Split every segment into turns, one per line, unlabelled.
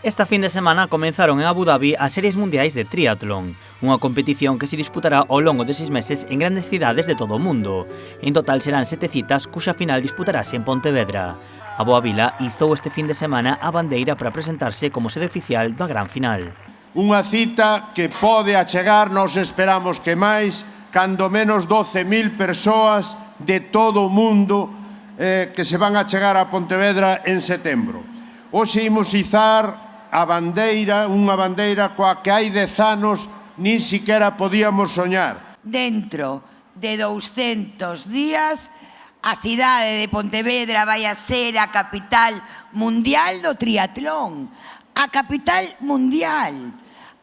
Esta fin de semana comenzaron en Abu Dhabi as Series Mundiais de Triatlón, unha competición que se disputará ao longo de 6 meses en grandes cidades de todo o mundo. En total serán 7 citas, cuxa final disputarase en Pontevedra. A Boa Vila izou este fin de semana a bandeira para presentarse como sede oficial da gran final.
Unha cita que pode achegar, nós esperamos que máis, cando menos 12.000 persoas de todo o mundo que se van a chegar a Pontevedra en setembro. Hoxe imos izar a bandeira, unha bandeira coa que hai 10 anos nin siquiera podíamos soñar.
Dentro de 200 días, a cidade de Pontevedra vai a ser a capital mundial do triatlón. A capital mundial.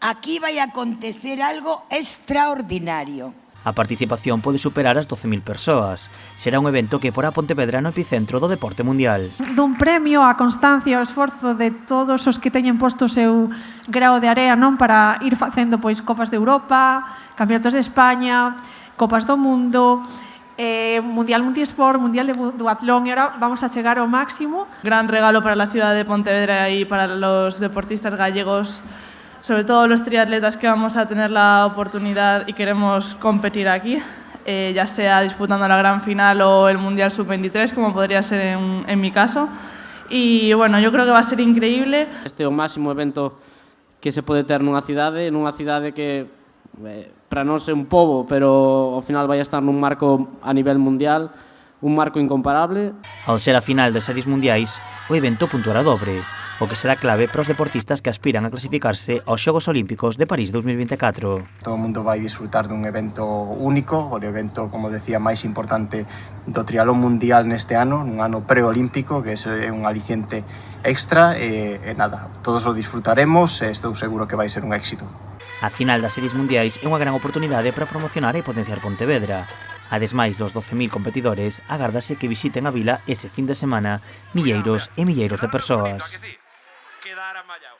Aquí vai a acontecer algo extraordinario.
A participación pode superar as 12.000 persoas. Será un evento que porá Pontevedra no epicentro do deporte mundial.
Dun premio á constancia e ao esforzo de todos os que teñen posto o seu grao de area, non, para ir facendo pois copas de Europa, campeonatos de España, copas do mundo, Mundial Multisport, Mundial de Duatlón, e ahora vamos a chegar ao máximo.
Gran regalo para la ciudad de Pontevedra y para los deportistas gallegos, sobre todo los triatletas que vamos a tener la oportunidad y queremos competir aquí, ya sea disputando la gran final o el Mundial Sub-23, como podría ser en mi caso. Y bueno, yo creo que va a ser increíble.
Este é o máximo evento que se pode ter nunha cidade que para nós é un pobo, pero ao final vai estar nun marco a nivel mundial, un marco incomparable.
Ao ser a final das Series Mundiais, o evento puntuará dobre, o que será clave para os deportistas que aspiran a clasificarse aos Xogos Olímpicos de París 2024.
Todo o mundo vai disfrutar dun evento único, o evento, como decía, máis importante do triatlón mundial neste ano, nun ano preolímpico, que é un aliciente extra, e nada, todos o disfrutaremos e estou seguro que vai ser un éxito.
A final das Series Mundiais é unha gran oportunidade para promocionar e potenciar Pontevedra. Ademais dos 12.000 competidores, agárdase que visiten a vila ese fin de semana milleiros e milleiros de persoas.
Quedara mallao.